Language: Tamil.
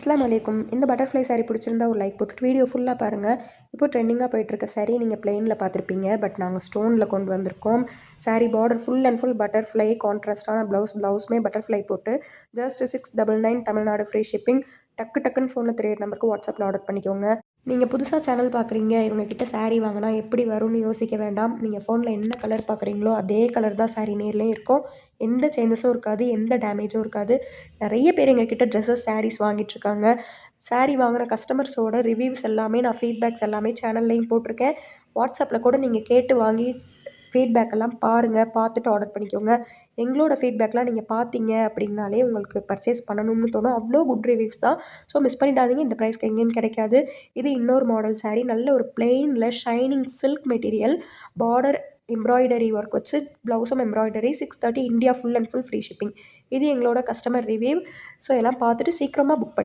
அஸ்ஸலாமு அலைக்கும். இந்த பட்டர்ஃப்ளை சாரீ பிடிச்சிருந்தா ஒரு லைக் போட்டுட்டு வீடியோ ஃபுல்லாக பாருங்கள். இப்போ ட்ரெண்டிங்காக போயிட்டுருக்க சாரீ நீங்கள் பிளெயினில் பார்த்துருப்பீங்க. பட் நாங்கள் ஸ்டோனில் கொண்டு வந்திருக்கோம். Sari border full and full butterfly, கான்ட்ராஸ்டான ப்ளவுஸுமே பட்டர்ஃப்ளை போட்டு ஜஸ்ட் 699 தமிழ்நாடு ஃப்ரீ ஷிப்பிங். டக்குன்னு ஃபோனில் தெரியிற நம்பருக்கு வாட்ஸ்அப்பில் ஆர்டர் பண்ணிக்கோங்க. நீங்கள் புதுசாக சேனல் பார்க்குறீங்க, இவங்ககிட்ட சாரீ வாங்கினா எப்படி வரும்னு யோசிக்க வேண்டாம். நீங்கள் ஃபோனில் என்ன கலர் பார்க்குறீங்களோ அதே கலர் தான் சாரீ நேர்லேயும் இருக்கும். எந்த சேஞ்சஸும் இருக்காது, எந்த டேமேஜும் இருக்காது. நிறைய பேர் எங்ககிட்ட ட்ரெஸ்ஸஸ், சாரீஸ் வாங்கிட்டுருக்காங்க. சாரீ வாங்கின கஸ்டமர்ஸோட ரிவ்யூஸ் எல்லாமே நான் ஃபீட்பேக்ஸ் எல்லாமே சேனல்லையும் போட்டிருக்கேன். வாட்ஸ்அப்பில் கூட நீங்கள் கேட்டு வாங்கி ஃபீட்பேக் எல்லாம் பாருங்கள். பார்த்துட்டு ஆர்டர் பண்ணிக்கோங்க. எங்களோட ஃபீட்பேக்லாம் நீங்கள் பார்த்தீங்க அப்படின்னாலே உங்களுக்கு பர்ச்சேஸ் பண்ணணும்னு தோணும். அவ்வளோ குட் ரிவ்யூஸ் தான். ஸோ மிஸ் பண்ணிடாதீங்க. இந்த ப்ரைஸ்க்கு எங்கேயும் கிடைக்காது. இது இன்னொரு மாடல் சாரீ. நல்ல ஒரு பிளெயினில் shining silk material, border embroidery work வச்சு, ப்ளவுஸும் embroidery. 630 India full and full free shipping. இது எங்களோட கஸ்டமர் ரிவ்யூ. ஸோ எல்லாம் பார்த்துட்டு சீக்கிரமாக புக்